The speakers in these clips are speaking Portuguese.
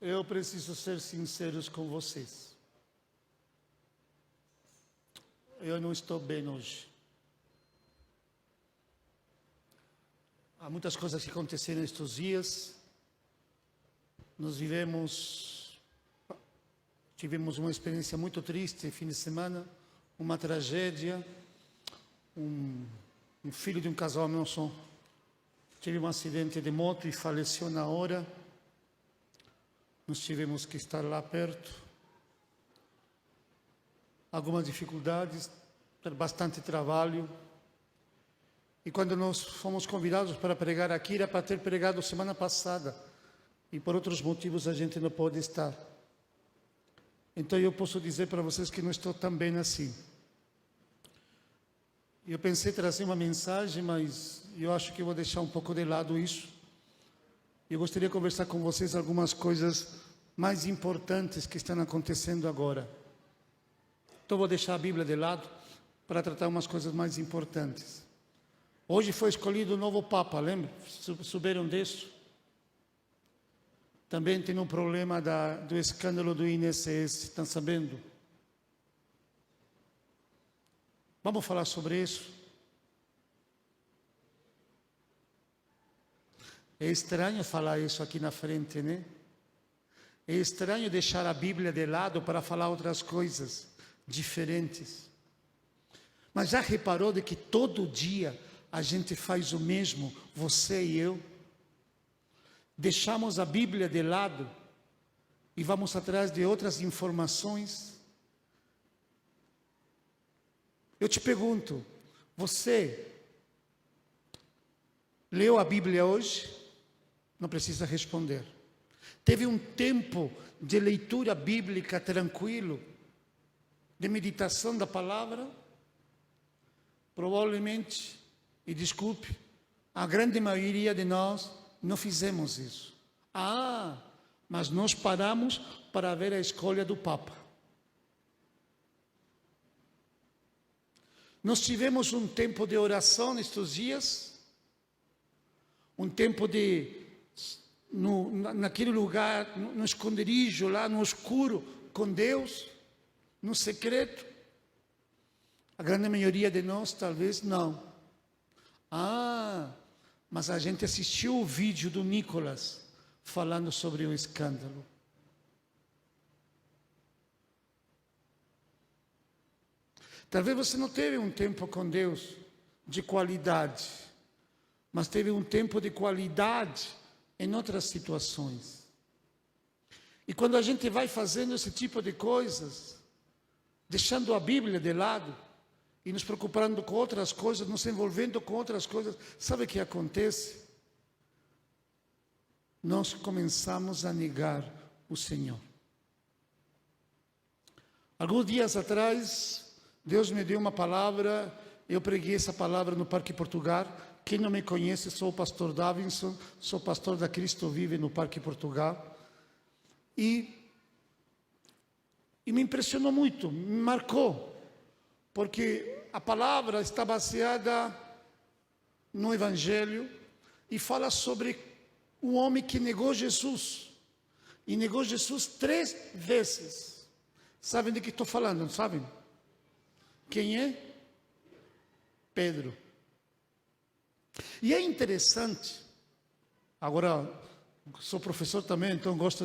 Eu preciso ser sincero com vocês. Eu não estou bem hoje. Há muitas coisas que aconteceram estes dias. Nós tivemos uma experiência muito triste fim de semana, uma tragédia. Um filho de um casal nosso teve um acidente de moto e faleceu na hora. Nós tivemos que estar lá perto. Algumas dificuldades, bastante trabalho. E quando nós fomos convidados para pregar aqui, era para ter pregado semana passada. E por outros motivos a gente não pode estar. Então eu posso dizer para vocês que não estou tão bem assim. Eu pensei trazer uma mensagem, mas eu acho que vou deixar um pouco de lado isso. Eu gostaria de conversar com vocês algumas coisas mais importantes que estão acontecendo agora. Então vou deixar a Bíblia de lado para tratar umas coisas mais importantes. Hoje foi escolhido o novo Papa, lembra? Souberam disso? Também tem um problema do escândalo do INSS, estão sabendo? Vamos falar sobre isso? É estranho falar isso aqui na frente, né? É estranho deixar a Bíblia de lado para falar outras coisas diferentes. Mas já reparou de que todo dia a gente faz o mesmo, você e eu? Deixamos a Bíblia de lado e vamos atrás de outras informações. Eu te pergunto, você leu a Bíblia hoje? Não precisa responder. Teve um tempo de leitura bíblica tranquilo, de meditação da palavra? Provavelmente, e desculpe, a grande maioria de nós não fizemos isso. Mas nós paramos para ver a escolha do Papa. Nós tivemos um tempo de oração nestes dias, um tempo naquele lugar, no esconderijo, lá no escuro, com Deus, no secreto. A grande maioria de nós talvez não. Mas a gente assistiu o vídeo do Nicolas falando sobre o escândalo. Talvez você não teve um tempo com Deus de qualidade, mas teve um tempo de qualidade em outras situações. E quando a gente vai fazendo esse tipo de coisas, deixando a Bíblia de lado e nos preocupando com outras coisas, nos envolvendo com outras coisas, sabe o que acontece? Nós começamos a negar o Senhor. Alguns dias atrás, Deus me deu uma palavra, eu preguei essa palavra no Parque Portugal. Quem não me conhece, sou o pastor Davinson, sou pastor da Cristo Vive no Parque Portugal. E me impressionou muito, me marcou, porque a palavra está baseada no Evangelho e fala sobre um homem que negou Jesus. E negou Jesus 3 vezes. Sabem de que estou falando, não sabem? Quem é? Pedro. E é interessante, agora sou professor também, então gosto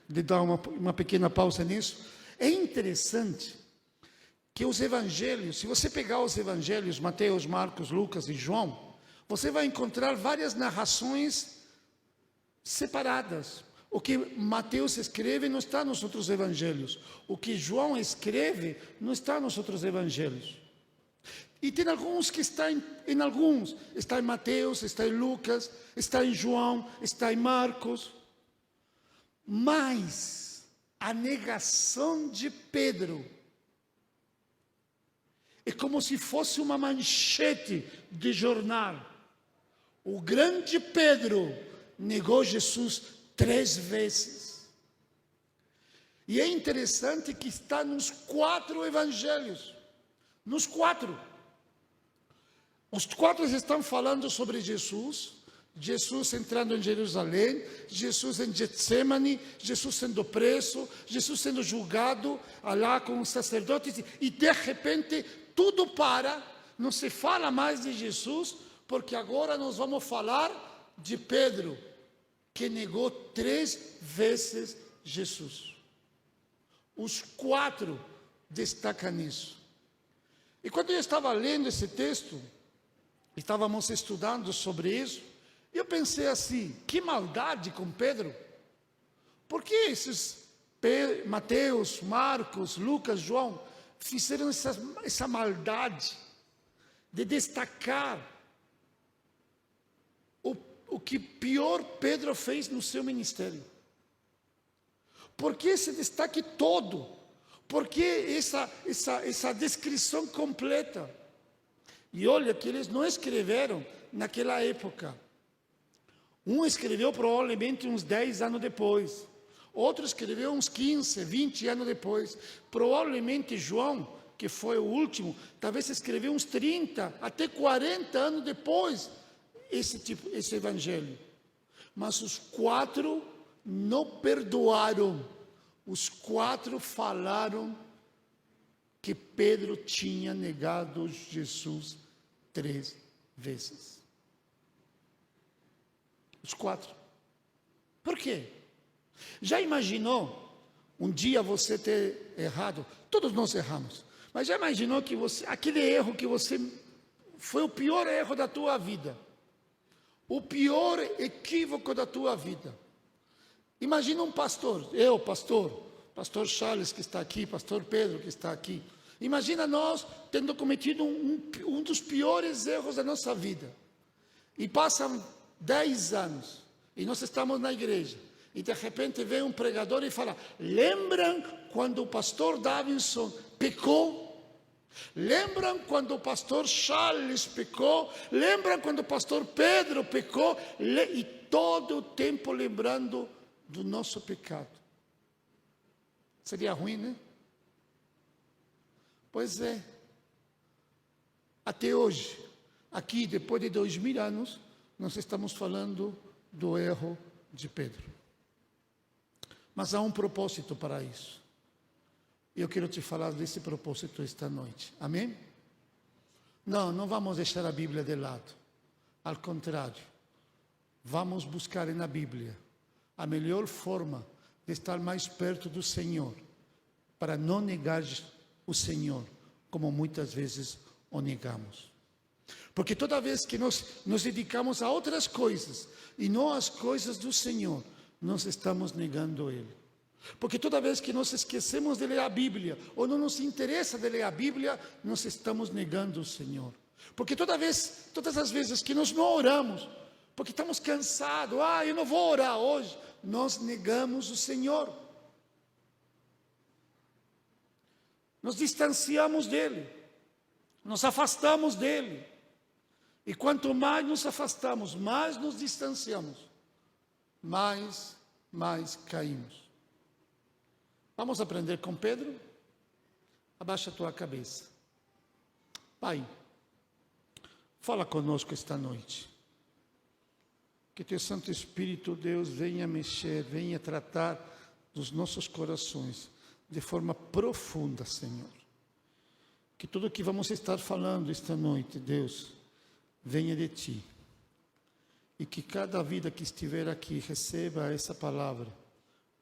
de dar uma pequena pausa nisso. É interessante que os evangelhos, se você pegar os evangelhos, Mateus, Marcos, Lucas e João, você vai encontrar várias narrações separadas. O que Mateus escreve não está nos outros evangelhos. O que João escreve não está nos outros evangelhos. E tem alguns que estão em alguns. Está em Mateus, está em Lucas, está em João, está em Marcos. Mas a negação de Pedro é como se fosse uma manchete de jornal. O grande Pedro negou Jesus 3 vezes. E é interessante que está nos 4 evangelhos. Nos 4. Os 4 estão falando sobre Jesus Jesus entrando em Jerusalém, Jesus em Getsemane, Jesus sendo preso, Jesus sendo julgado lá com os sacerdotes, e de repente tudo para, não se fala mais de Jesus, porque agora nós vamos falar de Pedro, que negou 3 vezes Jesus. Os 4 destacam nisso. E quando eu estava lendo esse texto, estávamos estudando sobre isso, eu pensei assim, que maldade com Pedro. Por que esses Mateus, Marcos, Lucas, João fizeram essa maldade de destacar o que pior Pedro fez no seu ministério? Por que esse destaque todo? Por que essa descrição completa? E olha que eles não escreveram naquela época. Um escreveu provavelmente uns 10 anos depois. Outro escreveu uns 15, 20 anos depois. Provavelmente João, que foi o último, talvez escreveu uns 30, até 40 anos depois esse evangelho. Mas os 4 não perdoaram. Os 4 falaram que Pedro tinha negado Jesus 3 vezes. Os 4. Por quê? Já imaginou um dia você ter errado? Todos nós erramos. Mas já imaginou que aquele erro que você foi o pior erro da tua vida? O pior equívoco da tua vida. Imagina um pastor, pastor Charles que está aqui, pastor Pedro que está aqui. Imagina nós tendo cometido um dos piores erros da nossa vida. E passam 10 anos, e nós estamos na igreja, e de repente vem um pregador e fala: lembram quando o pastor Davidson pecou? Lembram quando o pastor Charles pecou? Lembram quando o pastor Pedro pecou? E todo o tempo lembrando do nosso pecado. Seria ruim, né? Pois é. Até hoje, aqui, depois de 2000 anos, nós estamos falando do erro de Pedro. Mas há um propósito para isso. E eu quero te falar desse propósito esta noite. Amém? Não vamos deixar a Bíblia de lado. Ao contrário, vamos buscar na Bíblia a melhor forma de estar mais perto do Senhor, para não negar o Senhor, como muitas vezes o negamos. Porque toda vez que nós nos dedicamos a outras coisas e não às coisas do Senhor, nós estamos negando Ele. Porque toda vez que nós esquecemos de ler a Bíblia, ou não nos interessa de ler a Bíblia, nós estamos negando o Senhor. Porque todas as vezes que nós não oramos, porque estamos cansados, eu não vou orar hoje, nós negamos o Senhor. Nos distanciamos dEle, nos afastamos dEle. E quanto mais nos afastamos, mais nos distanciamos, mais caímos. Vamos aprender com Pedro? Abaixa a tua cabeça. Pai, fala conosco esta noite. Que Teu Santo Espírito, Deus, venha mexer, venha tratar dos nossos corações de forma profunda, Senhor. Que tudo o que vamos estar falando esta noite, Deus, venha de Ti. E que cada vida que estiver aqui receba essa palavra,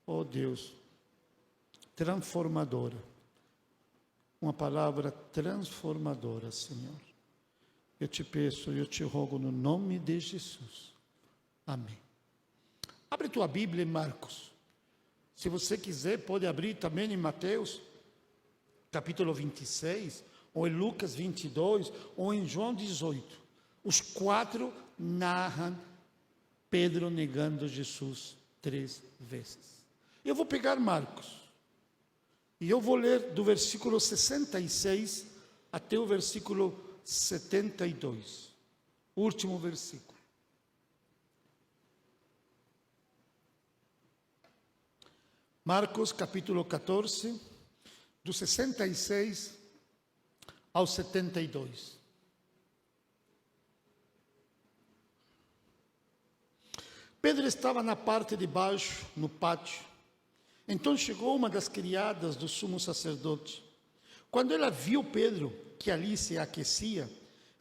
ó Deus, transformadora. Uma palavra transformadora, Senhor. Eu te peço, eu te rogo no nome de Jesus. Amém. Abre tua Bíblia em Marcos. Se você quiser, pode abrir também em Mateus, capítulo 26, ou em Lucas 22, ou em João 18. Os 4 narram Pedro negando Jesus 3 vezes. Eu vou pegar Marcos, e eu vou ler do versículo 66 até o versículo 72. O último versículo. Marcos capítulo 14, do 66 ao 72. Pedro estava na parte de baixo, no pátio. Então chegou uma das criadas do sumo sacerdote. Quando ela viu Pedro, que ali se aquecia,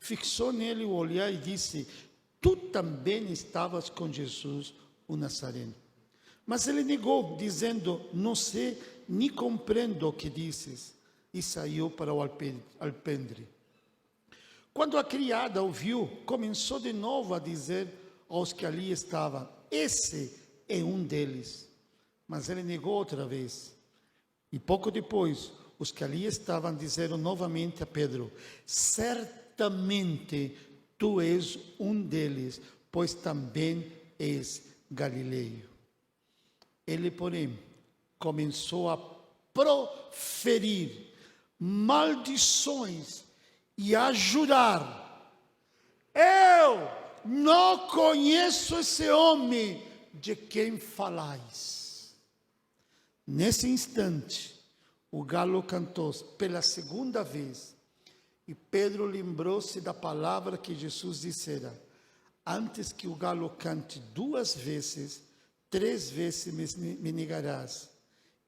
fixou nele o olhar e disse: tu também estavas com Jesus, o Nazareno. Mas ele negou, dizendo: não sei, nem compreendo o que dizes. E saiu para o alpendre. Quando a criada ouviu, começou de novo a dizer aos que ali estavam: esse é um deles. Mas ele negou outra vez. E pouco depois, os que ali estavam disseram novamente a Pedro: certamente tu és um deles, pois também és galileu. Ele, porém, começou a proferir maldições e a jurar: eu não conheço esse homem de quem falais. Nesse instante, o galo cantou pela segunda vez, e Pedro lembrou-se da palavra que Jesus dissera: antes que o galo cante 2 vezes, 3 vezes me negarás.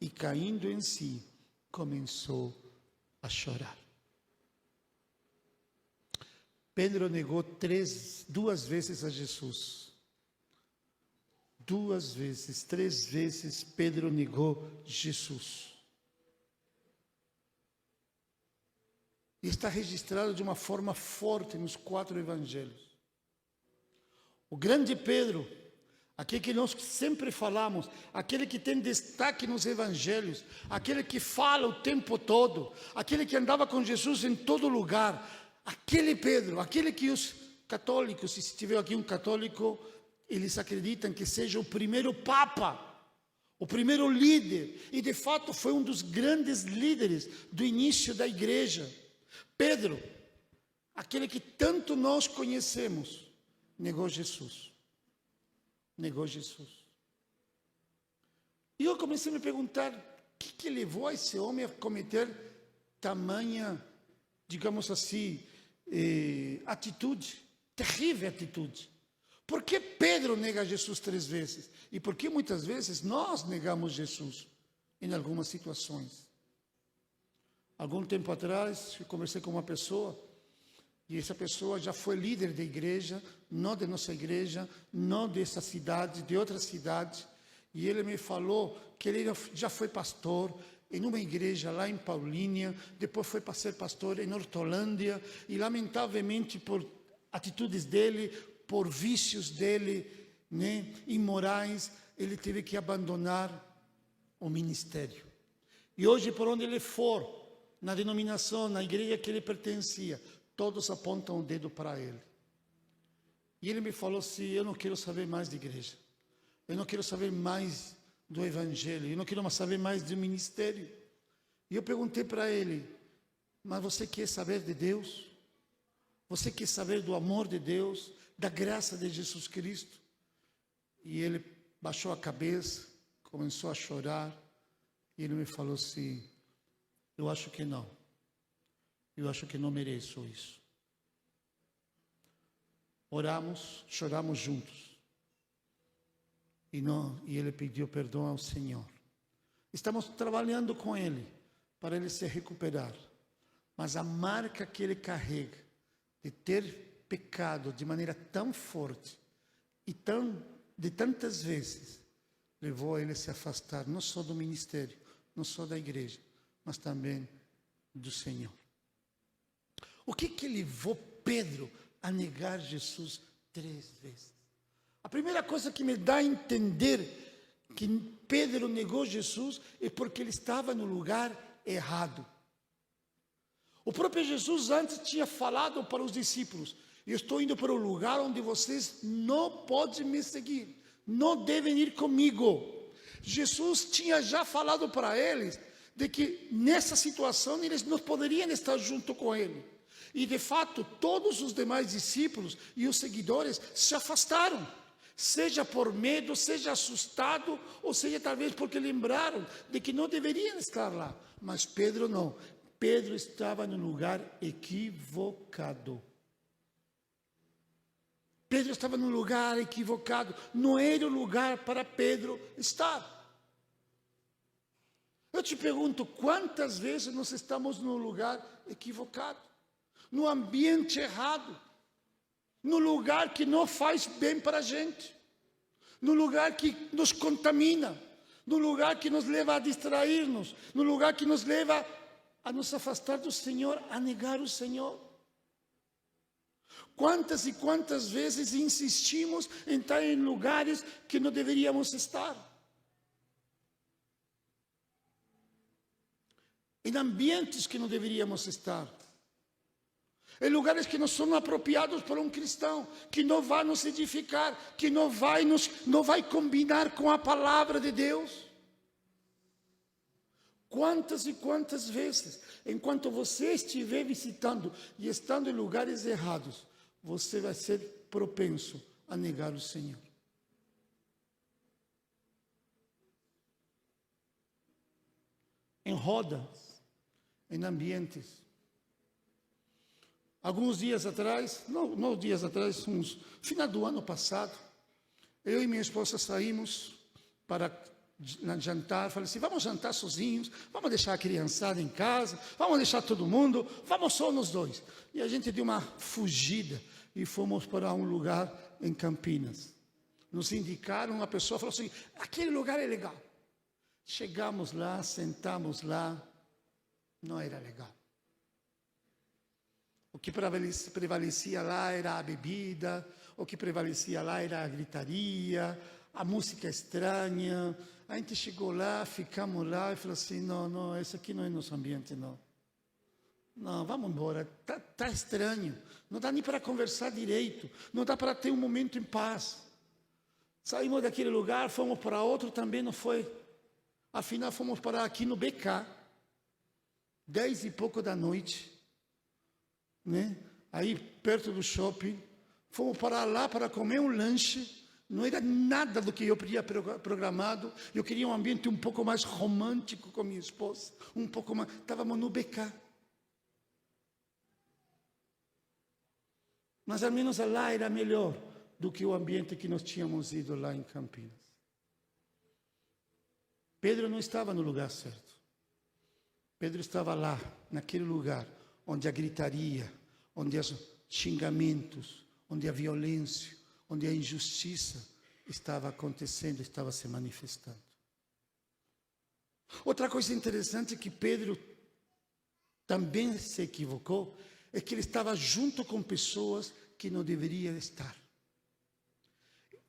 E caindo em si, começou a chorar. Pedro negou 2 vezes a Jesus. 2 vezes, 3 vezes Pedro negou Jesus. E está registrado de uma forma forte nos 4 evangelhos. O grande Pedro, aquele que nós sempre falamos, aquele que tem destaque nos evangelhos, aquele que fala o tempo todo, aquele que andava com Jesus em todo lugar, aquele Pedro, aquele que os católicos, se tiver aqui um católico, eles acreditam que seja o primeiro Papa, o primeiro líder, e de fato foi um dos grandes líderes do início da igreja. Pedro, aquele que tanto nós conhecemos, negou Jesus. Negou Jesus. E eu comecei a me perguntar: o que levou esse homem a cometer tamanha, digamos assim, atitude, terrível atitude? Por que Pedro nega Jesus 3 vezes? E por que muitas vezes nós negamos Jesus em algumas situações? Algum tempo atrás, eu conversei com uma pessoa, e essa pessoa já foi líder da igreja, não de nossa igreja, não dessa cidade, de outra cidade. E ele me falou que ele já foi pastor em uma igreja lá em Paulínia, depois foi para ser pastor em Hortolândia, e lamentavelmente por atitudes dele, por vícios dele, imorais, ele teve que abandonar o ministério. E hoje, por onde ele for, na denominação, na igreja que ele pertencia, todos apontam o dedo para ele. E ele me falou assim: eu não quero saber mais de igreja, eu não quero saber mais do evangelho, eu não quero mais saber mais do ministério. E eu perguntei para ele: mas você quer saber de Deus? Você quer saber do amor de Deus, da graça de Jesus Cristo? E ele baixou a cabeça, começou a chorar, e ele me falou assim: eu acho que não. Eu acho que não mereço isso. Oramos, choramos juntos. E ele pediu perdão ao Senhor. Estamos trabalhando com ele, para ele se recuperar. Mas a marca que ele carrega, de ter pecado de maneira tão forte, e de tantas vezes, levou a ele a se afastar, não só do ministério, não só da igreja, mas também do Senhor. O que levou Pedro a negar Jesus 3 vezes? A primeira coisa que me dá a entender que Pedro negou Jesus é porque ele estava no lugar errado. O próprio Jesus antes tinha falado para os discípulos: eu estou indo para o lugar onde vocês não podem me seguir, não devem ir comigo. Jesus tinha já falado para eles de que nessa situação eles não poderiam estar junto com ele. E de fato, todos os demais discípulos e os seguidores se afastaram, seja por medo, seja assustado, ou seja talvez porque lembraram de que não deveriam estar lá. Mas Pedro não. Pedro estava no lugar equivocado. Pedro estava num lugar equivocado. Não era o lugar para Pedro estar. Eu te pergunto, quantas vezes nós estamos num lugar equivocado? No ambiente errado? No lugar que não faz bem para a gente? No lugar que nos contamina? No lugar que nos leva a distrair-nos? No lugar que nos leva a nos afastar do Senhor, a negar o Senhor? Quantas e quantas vezes insistimos em estar em lugares que não deveríamos estar? Em ambientes que não deveríamos estar. Em lugares que não são apropriados para um cristão, que não vai nos edificar, que não vai combinar com a palavra de Deus. Quantas e quantas vezes, enquanto você estiver visitando e estando em lugares errados, você vai ser propenso a negar o Senhor. Em rodas, em ambientes. Alguns dias atrás, não dias atrás, final do ano passado, eu e minha esposa saímos para jantar. Falei assim, vamos jantar sozinhos, vamos deixar a criançada em casa, vamos deixar todo mundo, vamos só nós dois. E a gente deu uma fugida e fomos para um lugar em Campinas. Nos indicaram, uma pessoa falou assim, aquele lugar é legal. Chegamos lá, sentamos lá, não era legal. O que prevalecia lá era a bebida, o que prevalecia lá era a gritaria, a música estranha. A gente chegou lá, ficamos lá e falou assim, não, esse aqui não é nosso ambiente, não. Não, vamos embora, tá estranho, não dá nem para conversar direito, não dá para ter um momento em paz. Saímos daquele lugar, fomos para outro, também não foi. Afinal, fomos para aqui no BK, 10 e pouco da noite, né? Aí perto do shopping, fomos para lá para comer um lanche, não era nada do que eu tinha programado, eu queria um ambiente um pouco mais romântico com minha esposa, um pouco mais, estávamos no BK. Mas ao menos lá era melhor do que o ambiente que nós tínhamos ido lá em Campinas. Pedro não estava no lugar certo. Pedro estava lá, naquele lugar, onde a gritaria, onde os xingamentos, onde a violência, onde a injustiça estava acontecendo, estava se manifestando. Outra coisa interessante que Pedro também se equivocou, é que ele estava junto com pessoas que não deveriam estar.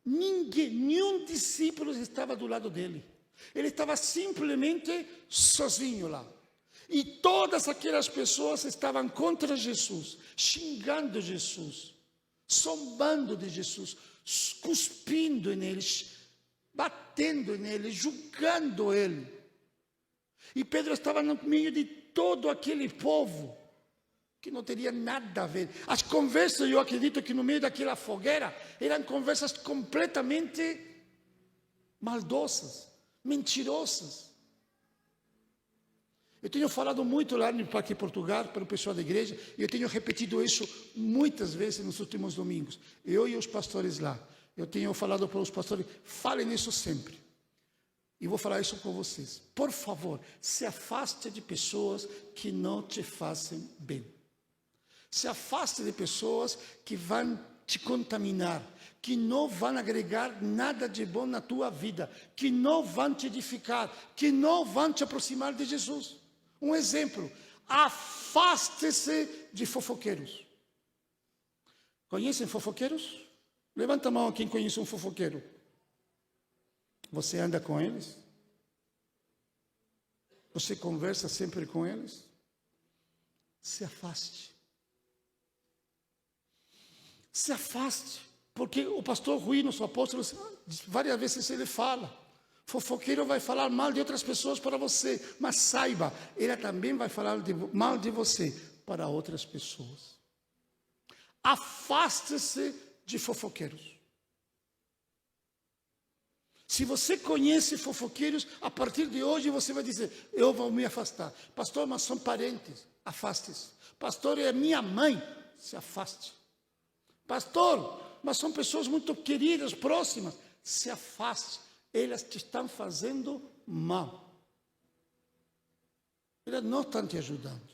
Nenhum discípulo estava do lado dele. Ele estava simplesmente sozinho lá. E todas aquelas pessoas estavam contra Jesus, xingando Jesus, zombando de Jesus, cuspindo nele, batendo nele, julgando ele. E Pedro estava no meio de todo aquele povo que não teria nada a ver. As conversas, eu acredito que no meio daquela fogueira, eram conversas completamente maldosas, mentirosas. Eu tenho falado muito lá no Parque Portugal para o pessoal da igreja, e eu tenho repetido isso muitas vezes nos últimos domingos. Eu e os pastores lá. Eu tenho falado para os pastores, falem nisso sempre. E vou falar isso com vocês. Por favor, se afaste de pessoas que não te fazem bem. Se afaste de pessoas que vão te contaminar, que não vão agregar nada de bom na tua vida, que não vão te edificar, que não vão te aproximar de Jesus. Um exemplo, afaste-se de fofoqueiros. Conhecem fofoqueiros? Levanta a mão quem conhece um fofoqueiro. Você anda com eles? Você conversa sempre com eles? Se afaste. Se afaste, porque o pastor Rui, nosso apóstolo, várias vezes ele fala, fofoqueiro vai falar mal de outras pessoas para você, mas saiba, ele também vai falar mal de você para outras pessoas. Afaste-se de fofoqueiros. Se você conhece fofoqueiros, a partir de hoje você vai dizer, eu vou me afastar. Pastor, mas são parentes, afaste-se. Pastor, é minha mãe, se afaste. Pastor, mas são pessoas muito queridas, próximas. Se afaste, elas te estão fazendo mal. Elas não estão te ajudando.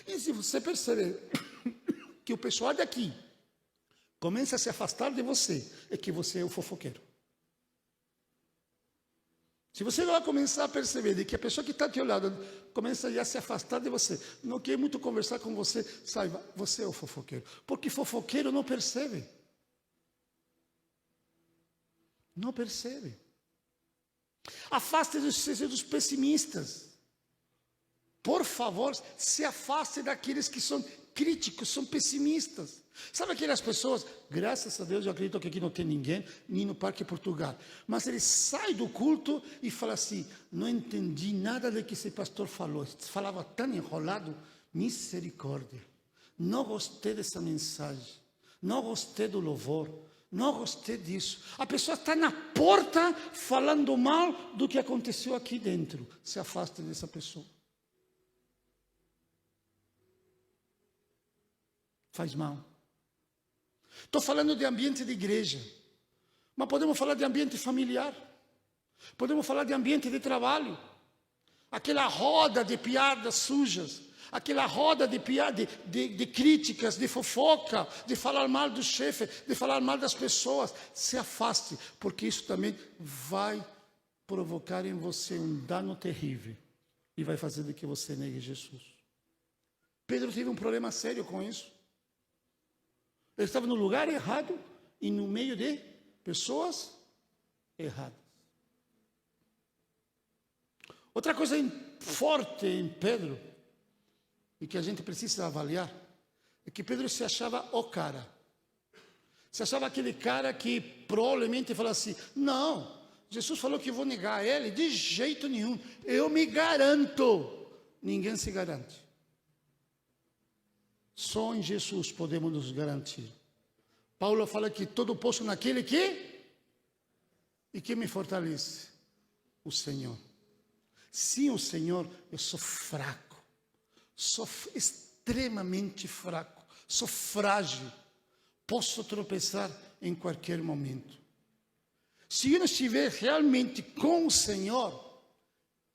E se você perceber que o pessoal daqui começa a se afastar de você, é que você é o fofoqueiro. Se você vai começar a perceber de que a pessoa que está ao teu lado começa a se afastar de você, não quer muito conversar com você, saiba, você é o fofoqueiro. Porque fofoqueiro não percebe. Não percebe. Afaste-se dos pessimistas. Por favor, se afaste daqueles que são críticos, são pessimistas. Sabe aquelas pessoas, graças a Deus, eu acredito que aqui não tem ninguém, nem no Parque Portugal, mas ele sai do culto e fala assim, não entendi nada do que esse pastor falou, falava tão enrolado, misericórdia, não gostei dessa mensagem, não gostei do louvor, não gostei disso. A pessoa está na porta falando mal do que aconteceu aqui dentro. Se afaste dessa pessoa. Faz mal. Estou falando de ambiente de igreja, mas podemos falar de ambiente familiar, podemos falar de ambiente de trabalho, aquela roda de piadas sujas, aquela roda de críticas, de fofoca, de falar mal do chefe, de falar mal das pessoas. Se afaste, porque isso também vai provocar em você um dano terrível e vai fazer com que você negue Jesus. Pedro teve um problema sério com isso. Ele estava no lugar errado e no meio de pessoas erradas. Outra coisa forte em Pedro, e que a gente precisa avaliar, é que Pedro se achava o cara. Se achava aquele cara que provavelmente falava assim, não, Jesus falou que eu vou negar ele, de jeito nenhum, eu me garanto. Ninguém se garante. Só em Jesus podemos nos garantir. Paulo fala que todo posso naquele que me fortalece, o Senhor. Sem o Senhor, eu sou fraco, sou extremamente fraco, sou frágil, posso tropeçar em qualquer momento. Se eu não estiver realmente com o Senhor,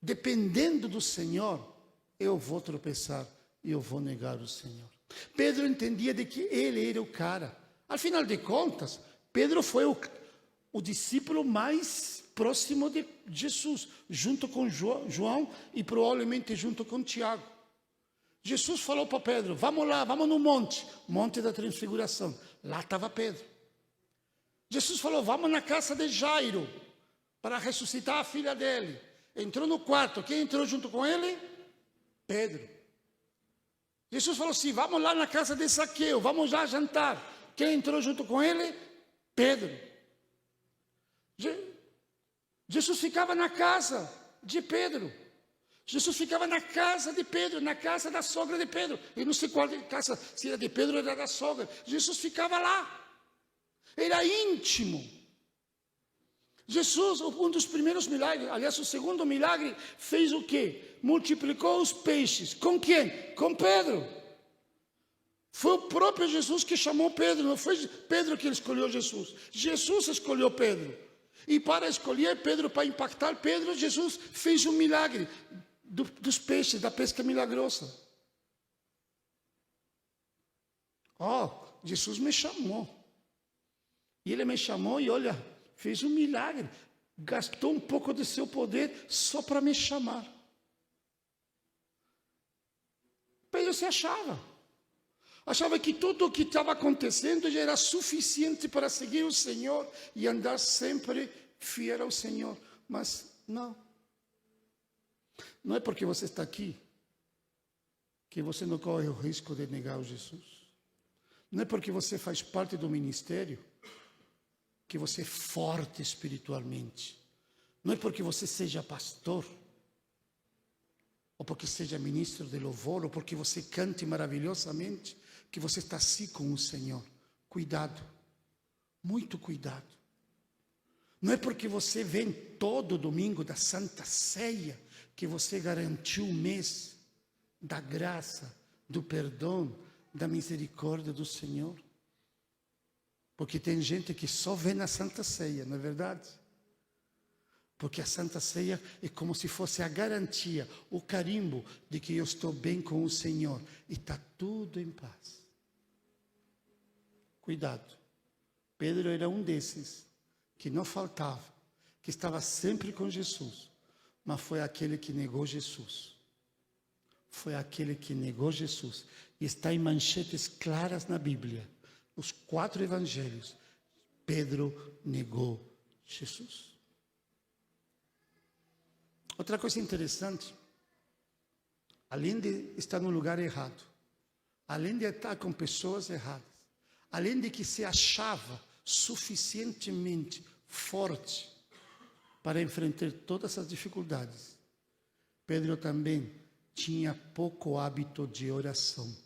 dependendo do Senhor, eu vou tropeçar e eu vou negar o Senhor. Pedro entendia de que ele era o cara. Afinal de contas, Pedro foi o discípulo mais próximo de Jesus, junto com João e provavelmente junto com Tiago. Jesus falou para Pedro, vamos lá, vamos no monte da transfiguração. Lá estava Pedro. Jesus falou, vamos na casa de Jairo, para ressuscitar a filha dele. Entrou no quarto, quem entrou junto com ele? Pedro. Jesus falou assim, vamos lá na casa de Zaqueu, vamos lá jantar. Quem entrou junto com ele? Pedro. Jesus ficava na casa de Pedro. Jesus ficava na casa de Pedro, na casa da sogra de Pedro. Eu não sei qual casa, se era de Pedro ou era da sogra. Jesus ficava lá. Era íntimo. Jesus, um dos primeiros milagres, aliás, o segundo milagre, fez o quê? Multiplicou os peixes. Com quem? Com Pedro. Foi o próprio Jesus que chamou Pedro, não foi Pedro que escolheu Jesus. Jesus escolheu Pedro. E para escolher Pedro, para impactar Pedro, Jesus fez um milagre dos peixes, da pesca milagrosa. Jesus me chamou. E ele me chamou e olha, fez um milagre. Gastou um pouco do seu poder só para me chamar. Pedro se achava. Achava que tudo o que estava acontecendo já era suficiente para seguir o Senhor e andar sempre fiel ao Senhor. Mas não. Não é porque você está aqui que você não corre o risco de negar o Jesus. Não é porque você faz parte do ministério que você é forte espiritualmente. Não é porque você seja pastor, ou porque seja ministro de louvor, ou porque você cante maravilhosamente, que você está assim com o Senhor. Cuidado, muito cuidado. Não é porque você vem todo domingo da Santa Ceia que você garantiu um mês da graça, do perdão, da misericórdia do Senhor. Porque tem gente que só vê na Santa Ceia, não é verdade? Porque a Santa Ceia é como se fosse a garantia, o carimbo de que eu estou bem com o Senhor. E está tudo em paz. Cuidado. Pedro era um desses que não faltava, que estava sempre com Jesus. Mas foi aquele que negou Jesus. Foi aquele que negou Jesus. E está em manchetes claras na Bíblia. Os 4 evangelhos. Pedro negou Jesus. Outra coisa interessante, além de estar no lugar errado, além de estar com pessoas erradas, além de que se achava suficientemente forte para enfrentar todas as dificuldades, Pedro também tinha pouco hábito de oração.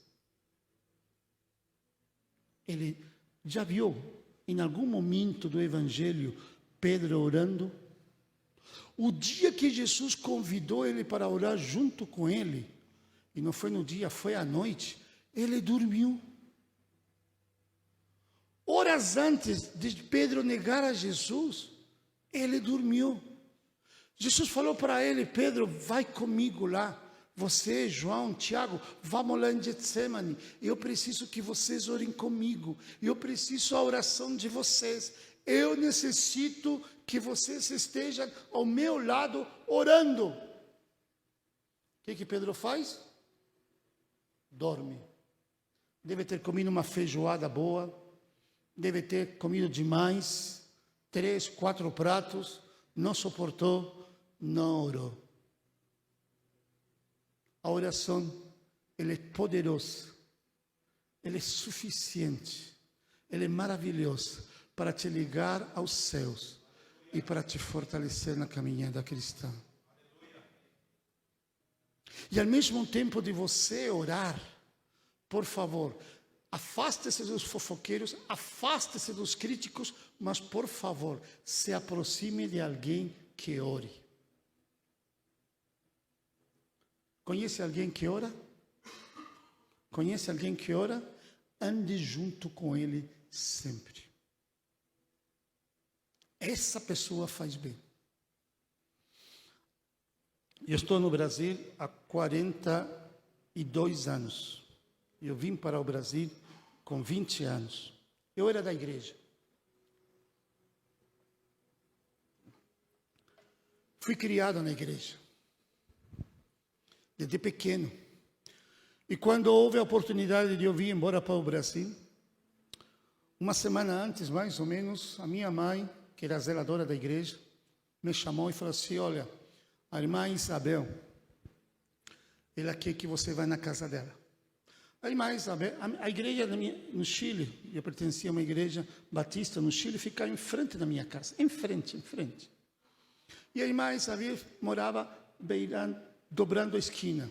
Ele já viu em algum momento do Evangelho Pedro orando? O dia que Jesus convidou ele para orar junto com ele, e não foi no dia, foi à noite, ele dormiu. Horas antes de Pedro negar a Jesus, ele dormiu. Jesus falou para ele: Pedro, vai comigo lá. Você, João, Tiago, vamos lá em Getsemane. Eu preciso que vocês orem comigo. Eu preciso da oração de vocês. Eu necessito que vocês estejam ao meu lado orando. O que Pedro faz? Dorme. Deve ter comido uma feijoada boa. Deve ter comido demais. 3, 4 pratos. Não suportou. Não orou. A oração, ela é poderosa. Ela é suficiente. Ela é maravilhosa para te ligar aos céus e para te fortalecer na caminhada cristã. E ao mesmo tempo de você orar, por favor, afaste-se dos fofoqueiros, afaste-se dos críticos, mas por favor, se aproxime de alguém que ore. Conhece alguém que ora? Conhece alguém que ora? Ande junto com ele sempre. Essa pessoa faz bem. Eu estou no Brasil há 42 anos. Eu vim para o Brasil com 20 anos. Eu era da igreja. Fui criado na igreja. Desde pequeno. E quando houve a oportunidade de eu vir embora para o Brasil, uma semana antes, mais ou menos, a minha mãe, que era a zeladora da igreja, me chamou e falou assim: olha, a irmã Isabel, ela quer que você vá na casa dela. A irmã Isabel, a igreja no Chile, eu pertencia a uma igreja batista no Chile, ficava em frente da minha casa, em frente. E a irmã Isabel morava dobrando a esquina,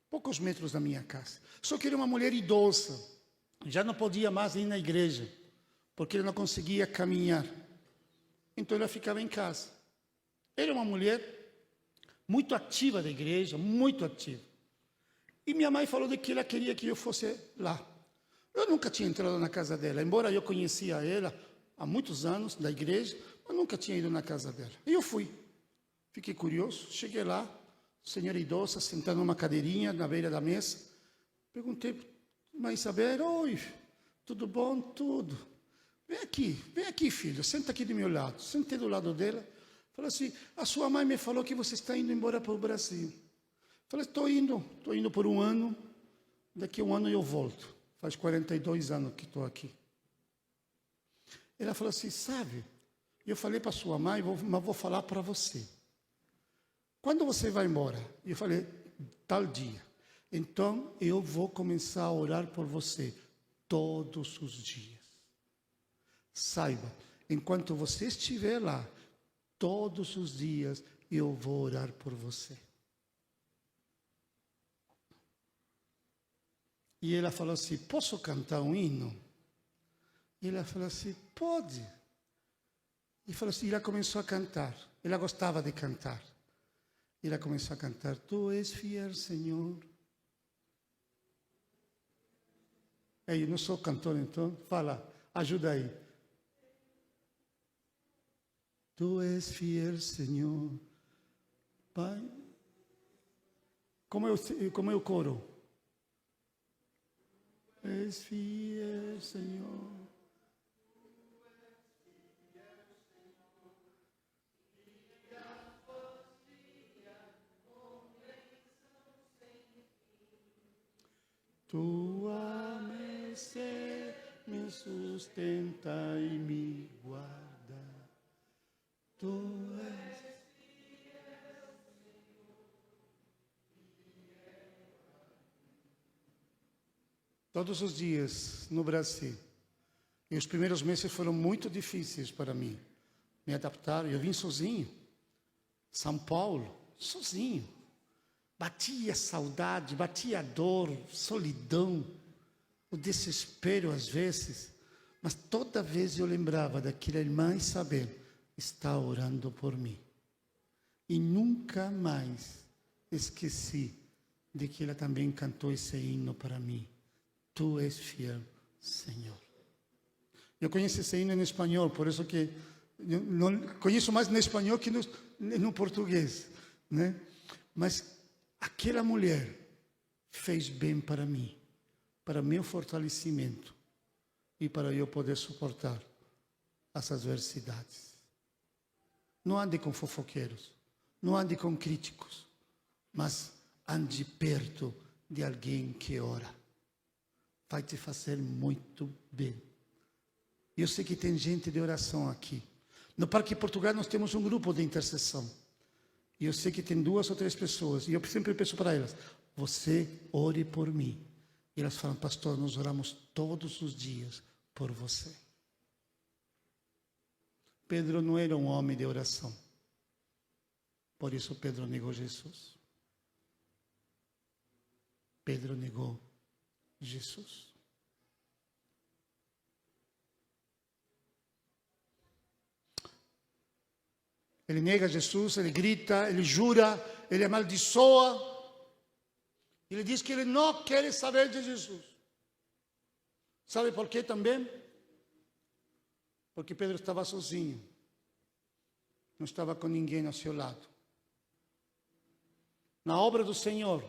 poucos metros da minha casa. Só que era uma mulher idosa, já não podia mais ir na igreja, porque ela não conseguia caminhar. Então ela ficava em casa. Era uma mulher muito ativa da igreja, muito ativa. E minha mãe falou de que ela queria que eu fosse lá. Eu nunca tinha entrado na casa dela, embora eu conhecia ela há muitos anos, da igreja, mas nunca tinha ido na casa dela. E eu fui. Fiquei curioso, cheguei lá, senhora idosa, sentada numa cadeirinha na beira da mesa. Perguntei, mas Isabel, oi, tudo bom? Tudo. Vem aqui, filho, senta aqui do meu lado. Sentei do lado dela. Falei assim: a sua mãe me falou que você está indo embora para o Brasil. Falei: estou indo por um ano. Daqui a um ano eu volto. Faz 42 anos que estou aqui. Ela falou assim: sabe, eu falei para sua mãe, mas vou falar para você. Quando você vai embora? Eu falei: tal dia. Então eu vou começar a orar por você todos os dias. Saiba, enquanto você estiver lá, todos os dias eu vou orar por você. E ela falou assim: posso cantar um hino? E ela falou assim: pode. E falou assim, ela começou a cantar. Ela gostava de cantar. E ela começou a cantar: Tu és fiel, Senhor. Eu não sou cantor, então fala, ajuda aí. Tu és fiel, Senhor. Pai, como é o coro? És fiel, Senhor. Tua mercê me sustenta e me guarda. Tu és fiel, todos os dias no Brasil. E os primeiros meses foram muito difíceis para mim. Me adaptar. Eu vim sozinho. São Paulo, sozinho. Batia saudade, batia dor, solidão, o desespero às vezes. Mas toda vez eu lembrava daquela irmã Isabel, está orando por mim. E nunca mais esqueci de que ela também cantou esse hino para mim. Tu és fiel, Senhor. Eu conheço esse hino em espanhol, por isso que eu não conheço mais no espanhol que no português, né? Mas aquela mulher fez bem para mim, para meu fortalecimento e para eu poder suportar as adversidades. Não ande com fofoqueiros, não ande com críticos, mas ande perto de alguém que ora. Vai te fazer muito bem. Eu sei que tem gente de oração aqui. No Parque Portugal nós temos um grupo de intercessão. E eu sei que tem 2 ou 3 pessoas. E eu sempre peço para elas, você ore por mim. E elas falam, pastor, nós oramos todos os dias por você. Pedro não era um homem de oração. Por isso Pedro negou Jesus. Pedro negou Jesus. Ele nega Jesus, ele grita, ele jura, ele amaldiçoa. Ele diz que ele não quer saber de Jesus. Sabe por quê também? Porque Pedro estava sozinho. Não estava com ninguém ao seu lado. Na obra do Senhor,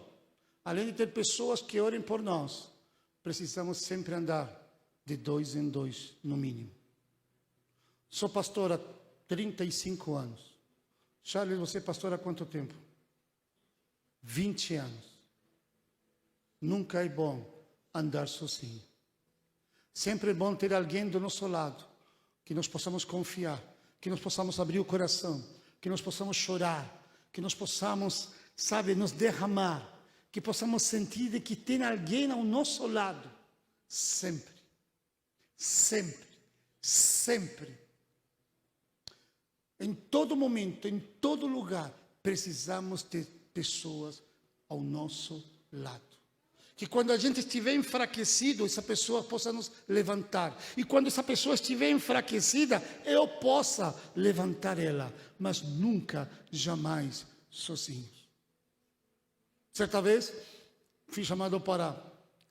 além de ter pessoas que orem por nós, precisamos sempre andar de 2 em 2, no mínimo. Sou pastor há 35 anos. Charles, você é pastor há quanto tempo? 20 anos. Nunca é bom andar sozinho. Sempre é bom ter alguém do nosso lado, que nós possamos confiar, que nós possamos abrir o coração, que nós possamos chorar, que nós possamos, nos derramar, que possamos sentir de que tem alguém ao nosso lado. Sempre. Sempre. Sempre. Em todo momento, em todo lugar, precisamos ter pessoas ao nosso lado. Que quando a gente estiver enfraquecido, essa pessoa possa nos levantar. E quando essa pessoa estiver enfraquecida, eu possa levantar ela. Mas nunca, jamais sozinhos. Certa vez, fui chamado para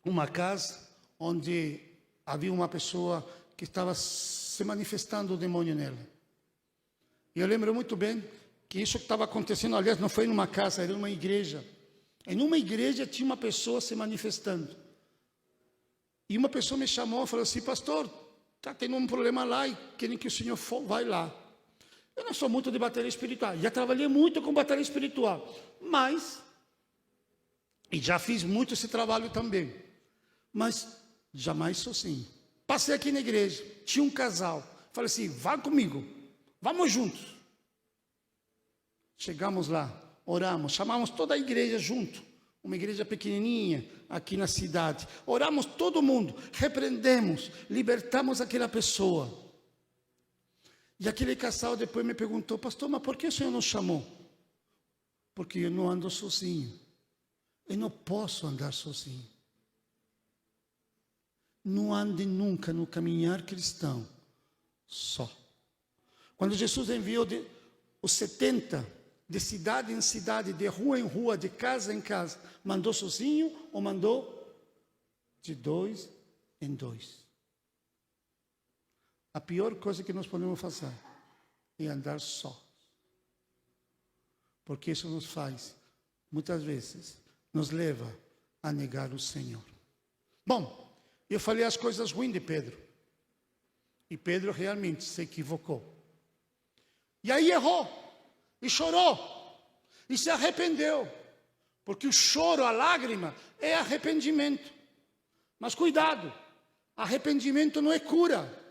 uma casa onde havia uma pessoa que estava se manifestando o demônio nela. E eu lembro muito bem que isso que estava acontecendo, aliás, não foi numa casa, era numa igreja. Em uma igreja tinha uma pessoa se manifestando. E uma pessoa me chamou e falou assim, pastor, está tendo um problema lá e querem que o senhor vá lá. Eu não sou muito de batalha espiritual, já trabalhei muito com batalha espiritual, mas, e já fiz muito esse trabalho também, mas jamais sozinho. Passei aqui na igreja, tinha um casal, falei assim, vá comigo, vamos juntos. Chegamos lá, oramos, chamamos toda a igreja junto, uma igreja pequenininha aqui na cidade. Oramos todo mundo, repreendemos, libertamos aquela pessoa. E aquele casal depois me perguntou, pastor, mas por que o senhor não chamou? Porque eu não ando sozinho. Eu não posso andar sozinho. Não ande nunca no caminhar cristão só. Quando Jesus enviou os 70, de cidade em cidade, de rua em rua, de casa em casa, mandou sozinho ou mandou de 2 em 2? A pior coisa que nós podemos fazer e andar só. Porque isso nos faz, muitas vezes, nos leva a negar o Senhor. Bom, eu falei as coisas ruins de Pedro. E Pedro realmente se equivocou. E aí errou, e chorou, e se arrependeu. Porque o choro, a lágrima, é arrependimento. Mas cuidado, arrependimento não é cura.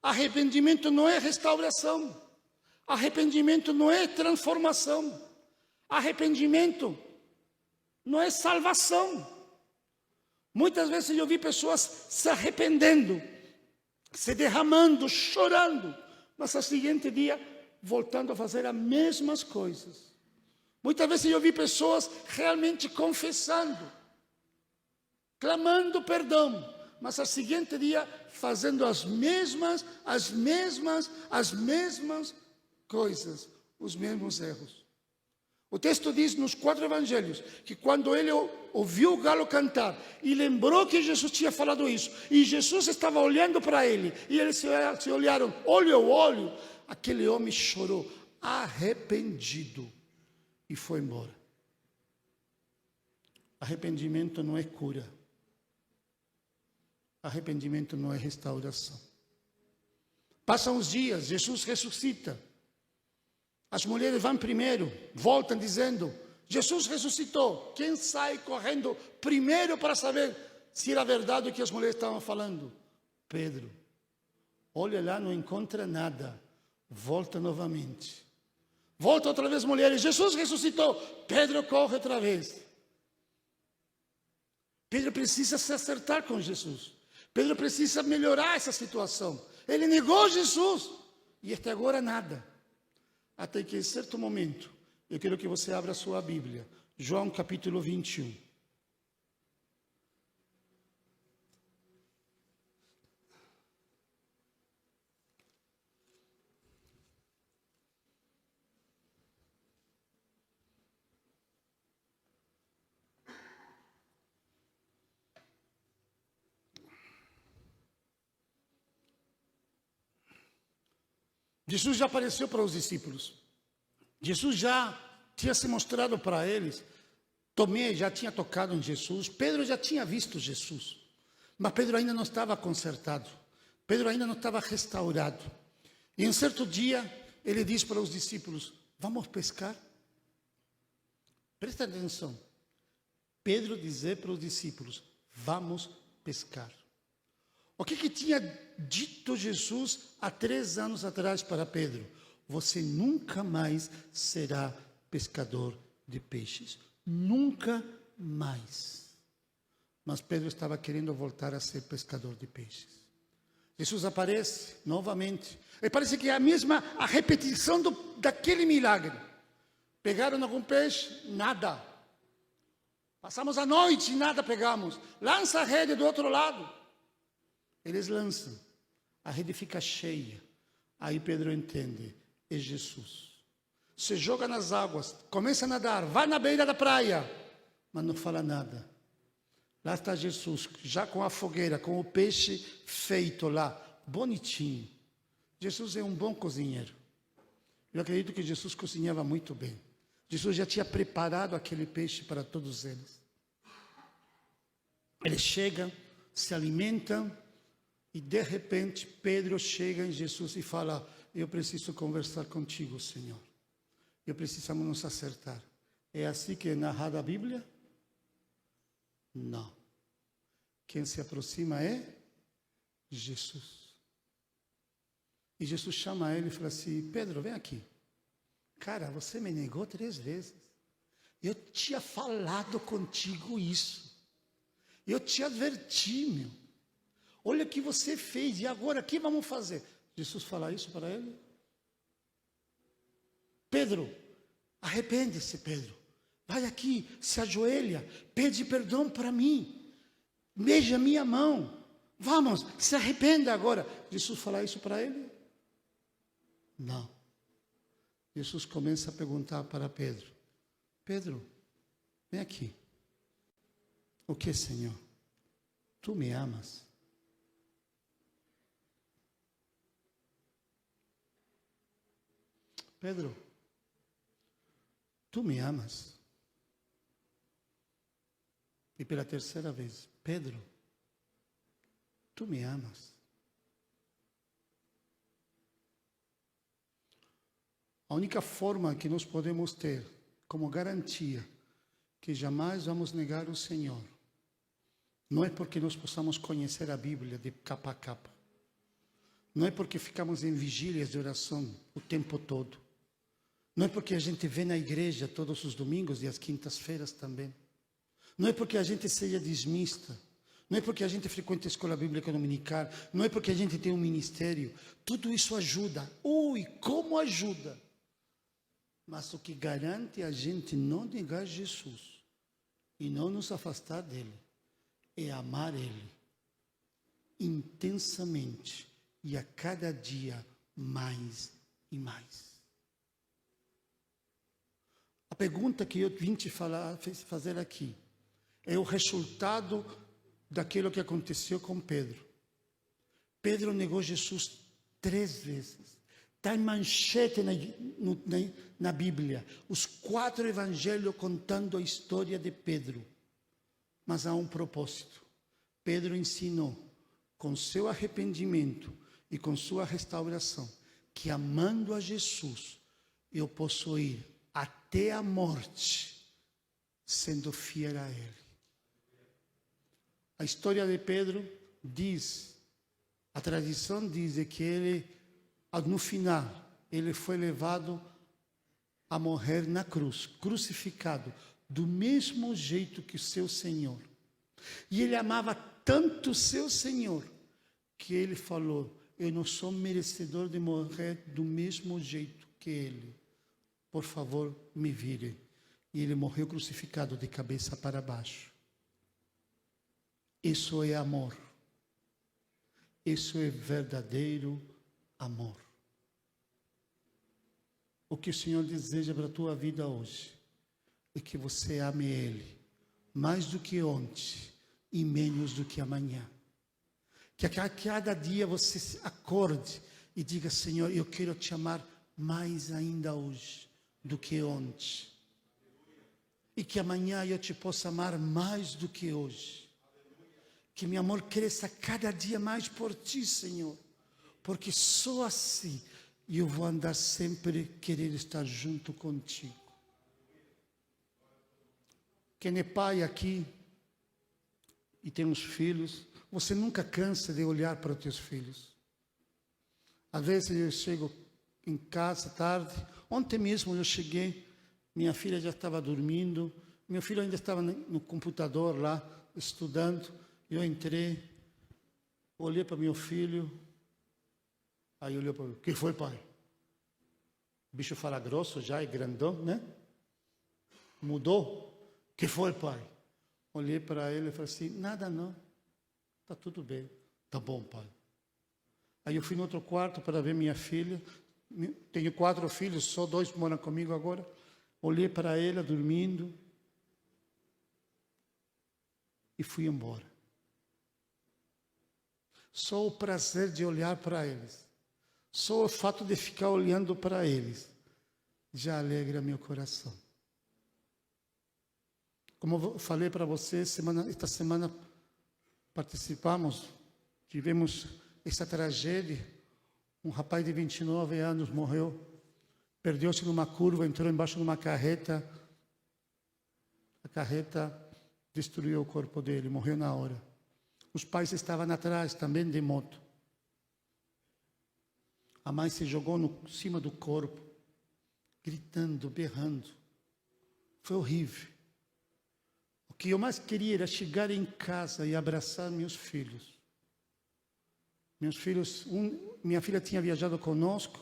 Arrependimento não é restauração. Arrependimento não é transformação. Arrependimento não é salvação. Muitas vezes eu vi pessoas se arrependendo, se derramando, chorando, mas no seguinte dia voltando a fazer as mesmas coisas. Muitas vezes eu vi pessoas realmente confessando, clamando perdão, mas no seguinte dia fazendo as mesmas coisas, os mesmos erros. O texto diz nos 4 evangelhos que quando ele ouviu o galo cantar e lembrou que Jesus tinha falado isso, e Jesus estava olhando para ele, e eles se olharam olho a olho, aquele homem chorou, arrependido, e foi embora. Arrependimento não é cura. Arrependimento não é restauração. Passam os dias, Jesus ressuscita. As mulheres vão primeiro, voltam dizendo, Jesus ressuscitou. Quem sai correndo primeiro para saber se era verdade o que as mulheres estavam falando? Pedro. Olha lá, não encontra nada. Volta novamente. Volta outra vez mulheres, Jesus ressuscitou. Pedro corre outra vez. Pedro precisa se acertar com Jesus. Pedro precisa melhorar essa situação. Ele negou Jesus. E até agora nada. Até que em certo momento, eu quero que você abra a sua Bíblia. João capítulo 21. Jesus já apareceu para os discípulos. Jesus já tinha se mostrado para eles. Tomé já tinha tocado em Jesus. Pedro já tinha visto Jesus. Mas Pedro ainda não estava consertado. Pedro ainda não estava restaurado. E em certo dia, ele diz para os discípulos, vamos pescar? Presta atenção. Pedro dizer para os discípulos, vamos pescar. O que tinha dito Jesus há 3 anos atrás para Pedro? Você nunca mais será pescador de peixes. Nunca mais. Mas Pedro estava querendo voltar a ser pescador de peixes. Jesus aparece novamente. E parece que é a repetição daquele milagre. Pegaram algum peixe? Nada. Passamos a noite e nada pegamos. Lança a rede do outro lado. Eles lançam, a rede fica cheia. Aí Pedro entende, é Jesus. Se joga nas águas, começa a nadar, vai na beira da praia, mas não fala nada. Lá está Jesus, já com a fogueira, com o peixe feito lá, bonitinho. Jesus é um bom cozinheiro. Eu acredito que Jesus cozinhava muito bem. Jesus já tinha preparado aquele peixe para todos eles. Eles chegam, se alimentam, e de repente Pedro chega em Jesus e fala, eu preciso conversar contigo, Senhor. Eu precisamos nos acertar. É assim que é narrada a Bíblia? Não. Quem se aproxima é Jesus. E Jesus chama ele e fala assim, Pedro, vem aqui. Cara, você me negou 3 vezes. Eu tinha falado contigo isso. Eu te adverti, meu. Olha o que você fez, e agora o que vamos fazer? Jesus fala isso para ele. Pedro, arrepende-se, Pedro. Vai aqui, se ajoelha, pede perdão para mim. Beija minha mão. Vamos, se arrependa agora. Jesus fala isso para ele? Não. Jesus começa a perguntar para Pedro. Pedro, vem aqui. O que, Senhor? Tu me amas? Pedro, tu me amas? E pela terceira vez, Pedro, tu me amas? A única forma que nós podemos ter como garantia que jamais vamos negar o Senhor não é porque nós possamos conhecer a Bíblia de capa a capa. Não é porque ficamos em vigílias de oração o tempo todo. Não é porque a gente vem na igreja todos os domingos e às quintas-feiras também. Não é porque a gente seja dizimista. Não é porque a gente frequenta a escola bíblica dominical. Não é porque a gente tem um ministério. Tudo isso ajuda. Ui, como ajuda! Mas o que garante a gente não negar Jesus e não nos afastar dele é amar ele intensamente e a cada dia mais e mais. A pergunta que eu vim te fazer aqui é o resultado daquilo que aconteceu com Pedro. Pedro negou Jesus 3 vezes. Está em manchete na Bíblia. Os 4 evangelhos contando a história de Pedro. Mas há um propósito. Pedro ensinou, com seu arrependimento e com sua restauração, que amando a Jesus, eu posso ir até a morte, sendo fiel a Ele. A história de Pedro diz, a tradição diz que ele, no final, ele foi levado a morrer na cruz, crucificado, do mesmo jeito que o seu Senhor. E ele amava tanto o seu Senhor, que ele falou, eu não sou merecedor de morrer do mesmo jeito que ele. Por favor, me virem. E ele morreu crucificado de cabeça para baixo. Isso é amor. Isso é verdadeiro amor. O que o Senhor deseja para a tua vida hoje é que você ame Ele mais do que ontem e menos do que amanhã. Que a cada dia você acorde e diga, Senhor, eu quero te amar mais ainda hoje do que ontem. E que amanhã eu te possa amar mais do que hoje. Que meu amor cresça cada dia mais por ti, Senhor. Porque só assim eu vou andar sempre querendo estar junto contigo. Quem é pai aqui e tem uns filhos, você nunca cansa de olhar para os teus filhos. Às vezes eu chego em casa tarde, ontem mesmo eu cheguei, minha filha já estava dormindo, meu filho ainda estava no computador lá, estudando. Eu entrei, olhei para meu filho, aí olhou para mim, o que foi, pai? O bicho fala grosso já, é grandão, né? Mudou? O que foi, pai? Olhei para ele e falei assim, nada não, está tudo bem. Tá bom, pai. Aí eu fui no outro quarto para ver minha filha, tenho 4 filhos, só 2 moram comigo agora. Olhei para ela dormindo e fui embora. Só o prazer de olhar para eles, só o fato de ficar olhando para eles, já alegra meu coração. Como eu falei para você, esta semana participamos, tivemos essa tragédia. Um rapaz de 29 anos morreu, perdeu-se numa curva, entrou embaixo de uma carreta. A carreta destruiu o corpo dele, morreu na hora. Os pais estavam atrás, também de moto. A mãe se jogou em cima do corpo, gritando, berrando. Foi horrível. O que eu mais queria era chegar em casa e abraçar meus filhos. Meus filhos, minha filha tinha viajado conosco,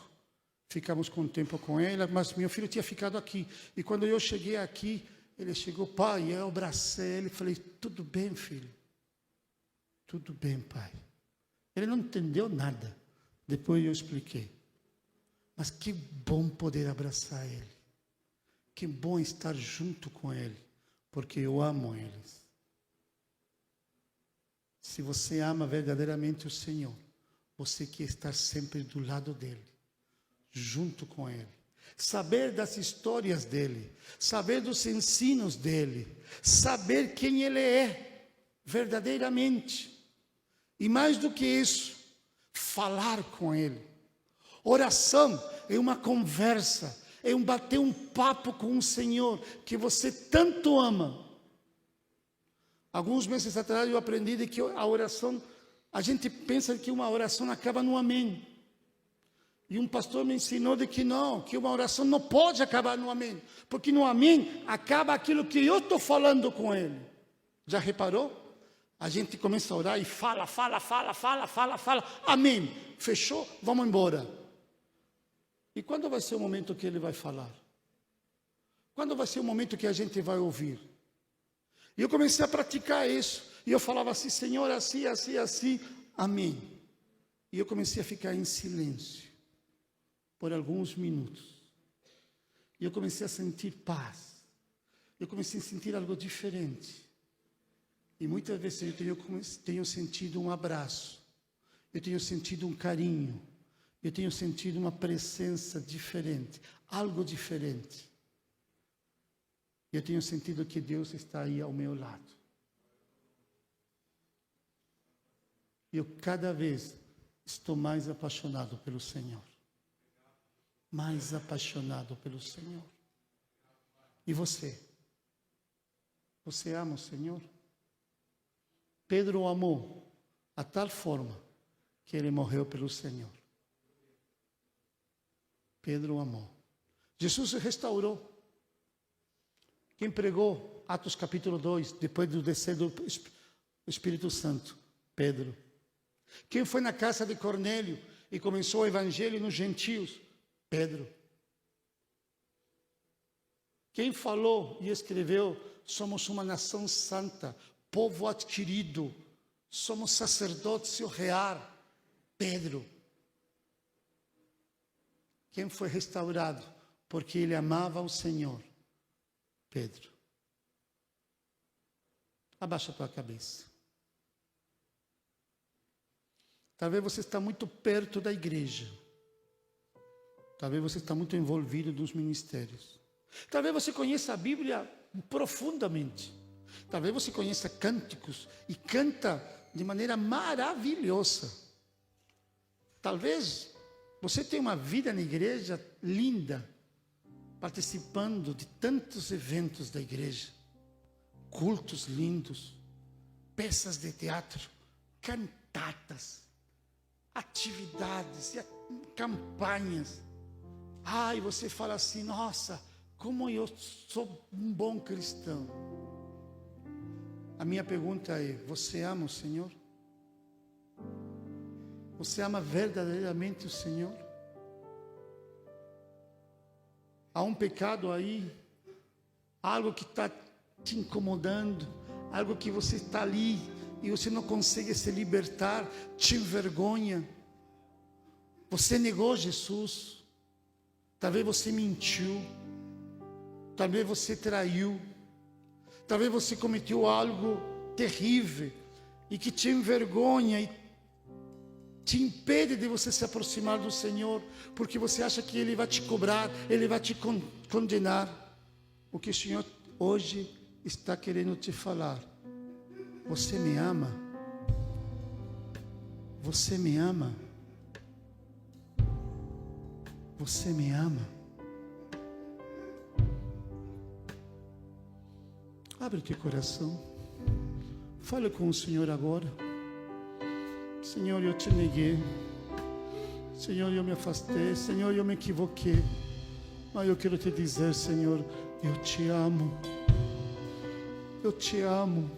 ficamos com tempo com ela, mas meu filho tinha ficado aqui. E quando eu cheguei aqui, ele chegou, pai, eu abracei ele e falei, tudo bem, filho? Tudo bem, pai. Ele não entendeu nada. Depois eu expliquei. Mas que bom poder abraçar ele. Que bom estar junto com ele, porque eu amo eles. Se você ama verdadeiramente o Senhor, você quer estar sempre do lado dele, junto com ele. saber das histórias dele, saber dos ensinos dele, saber quem ele é verdadeiramente. E mais do que isso, falar com ele. Oração é uma conversa, é bater um papo com o Senhor que você tanto ama. Alguns meses atrás eu aprendi de que a oração, a gente pensa que uma oração acaba no amém. E um pastor me ensinou de que não, que uma oração não pode acabar no amém. Porque no amém acaba aquilo que eu estou falando com ele. Já reparou? A gente começa a orar e fala. Amém. Fechou? Vamos embora. E quando vai ser o momento que ele vai falar? Quando vai ser o momento que a gente vai ouvir? E eu comecei a praticar isso. E eu falava assim, Senhor, assim, amém. E eu comecei a ficar em silêncio por alguns minutos. E eu comecei a sentir paz. Eu comecei a sentir algo diferente. E muitas vezes eu tenho sentido um abraço. Eu tenho sentido um carinho. Eu tenho sentido uma presença diferente. Algo diferente. Eu tenho sentido que Deus está aí ao meu lado. Eu cada vez estou mais apaixonado pelo Senhor. Mais apaixonado pelo Senhor. E você? Você ama o Senhor? Pedro o amou a tal forma que ele morreu pelo Senhor. Pedro o amou. Jesus se restaurou. Quem pregou Atos capítulo 2, depois do descer do Espírito Santo? Pedro. Quem foi na casa de Cornélio e começou o evangelho nos gentios? Pedro. Quem falou e escreveu, somos uma nação santa, povo adquirido, somos sacerdotes real? Pedro. Quem foi restaurado porque ele amava o Senhor? Pedro. Abaixa a tua cabeça. Talvez você está muito perto da igreja. Talvez você está muito envolvido nos ministérios. Talvez você conheça a Bíblia profundamente. Talvez você conheça cânticos e canta de maneira maravilhosa. Talvez você tenha uma vida na igreja linda, participando de tantos eventos da igreja, cultos lindos, peças de teatro, cantatas, atividades, campanhas. E você fala assim, nossa, como eu sou um bom cristão. A minha pergunta é, você ama o Senhor? Você ama verdadeiramente o Senhor? Há um pecado aí, algo que está te incomodando, algo que você está ali e você não consegue se libertar, te envergonha. Você negou Jesus, talvez você mentiu, talvez você traiu, talvez você cometeu algo terrível e que te envergonha e te impede de você se aproximar do Senhor, porque você acha que Ele vai te cobrar, Ele vai te condenar. O que o Senhor hoje está querendo te falar: você me ama? Você me ama? Você me ama? Abre o teu coração. Fala com o Senhor agora. Senhor, eu te neguei. Senhor, eu me afastei. Senhor, eu me equivoquei. Mas eu quero te dizer, Senhor, eu te amo. Eu te amo.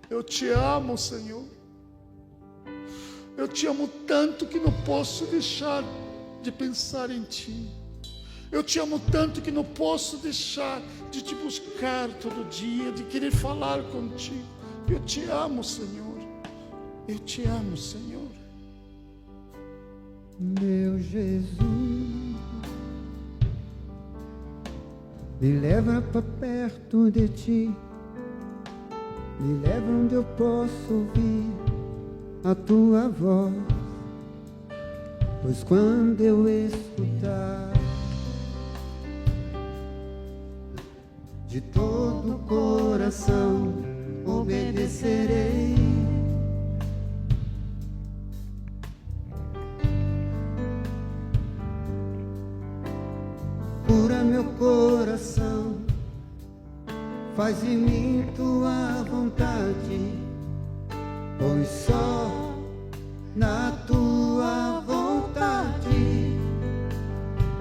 Eu te amo, Senhor. Eu te amo tanto que não posso deixar de pensar em Ti. Eu te amo tanto que não posso deixar de te buscar todo dia, de querer falar contigo. Eu te amo, Senhor. Eu te amo, Senhor. Meu Jesus, me leva para perto de Ti. Me leva onde eu posso ouvir a Tua voz. Pois quando eu escutar de todo o coração obedecerei. Cura meu coração, faz em mim tua vontade, pois só na tua vontade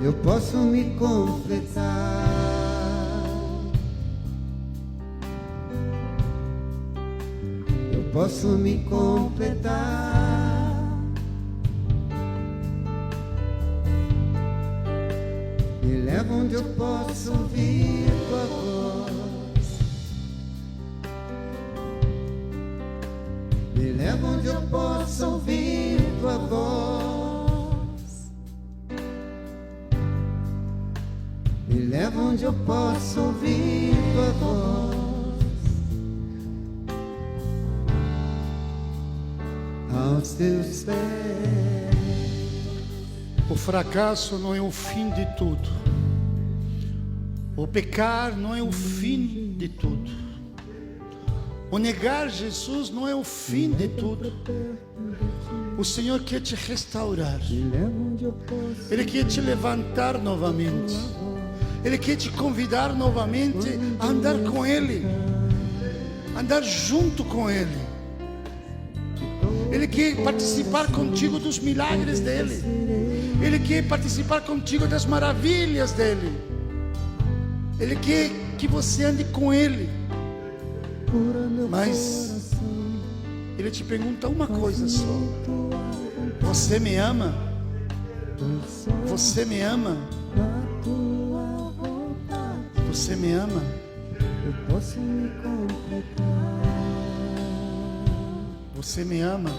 eu posso me completar. Eu posso me completar. Me leva onde eu posso ouvir tua voz. Me leva onde eu posso ouvir tua voz. Me leva onde eu posso ouvir tua voz. Aos teus pés. O fracasso não é o fim de tudo. O pecar não é o fim de tudo. O negar Jesus não é o fim de tudo. O Senhor quer te restaurar. Ele quer te levantar novamente. Ele quer te convidar novamente a andar com Ele, andar junto com Ele. Ele quer participar contigo dos milagres dEle. Ele quer participar contigo das maravilhas dEle. Ele quer que você ande com Ele. Mas Ele te pergunta uma coisa só: você me ama? Você me ama? Você me ama? Eu posso me completar. Você me ama?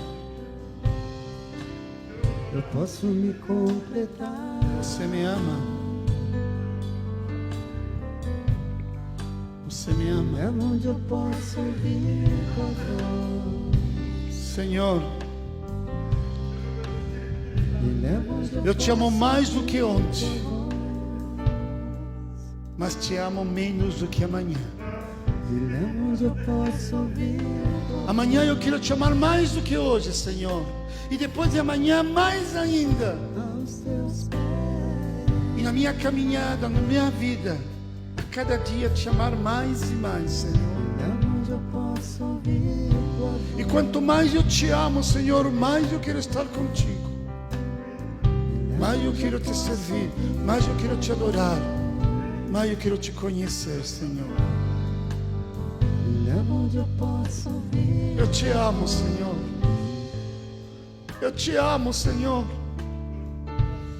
Eu posso me completar. Você me ama? Você me ama? É onde eu posso ouvir tua voz. Senhor, Me leva onde eu te amo mais do que ontem, mas te amo menos do que amanhã. Me leva onde eu posso ouvir tua voz. Amanhã eu quero te amar mais do que hoje, Senhor. E depois de amanhã, mais ainda. Aos teus pés. E na minha caminhada, na minha vida, a cada dia te amar mais e mais, Senhor. Me leva onde eu posso ouvir tua voz. E quanto mais eu te amo, Senhor, mais eu quero estar contigo. Mais eu quero te servir, mais eu quero te adorar, mais eu quero te conhecer, Senhor. Me leva onde eu posso ouvir. Eu te amo, Senhor. Eu te amo, Senhor.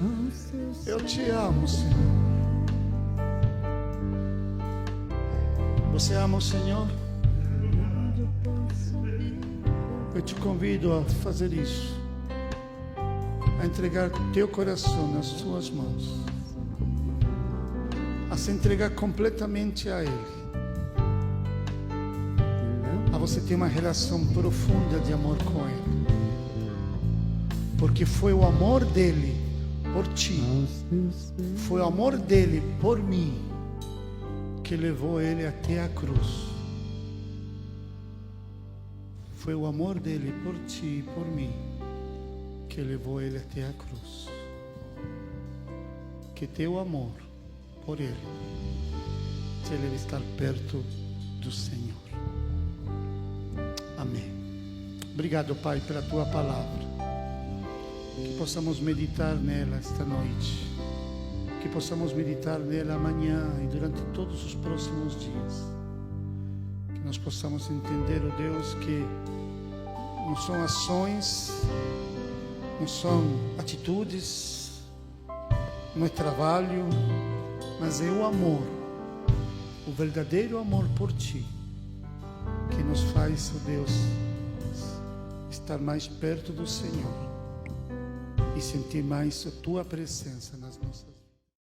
Aos teus Eu te amo, Senhor. Você ama o Senhor? onde eu posso ouvir. Eu te convido a fazer isso, a entregar teu coração nas suas mãos, a se entregar completamente a Ele, a você ter uma relação profunda de amor com Ele, porque foi o amor dele por ti, Aos teus pés. foi o amor dele por mim que levou ele até a cruz. Foi o amor dele por ti e por mim que levou ele até a cruz. Que teu amor por ele te leve a estar perto do Senhor. Amém. Obrigado, Pai, pela tua palavra. Que possamos meditar nela esta noite. Que possamos meditar nela amanhã e durante todos os próximos dias. Que nós possamos entender, ó Deus, que não são ações, não são atitudes, não é trabalho, mas é o amor, o verdadeiro amor por Ti, que nos faz, ó Deus, estar mais perto do Senhor e sentir mais a Tua presença nas nossas vidas.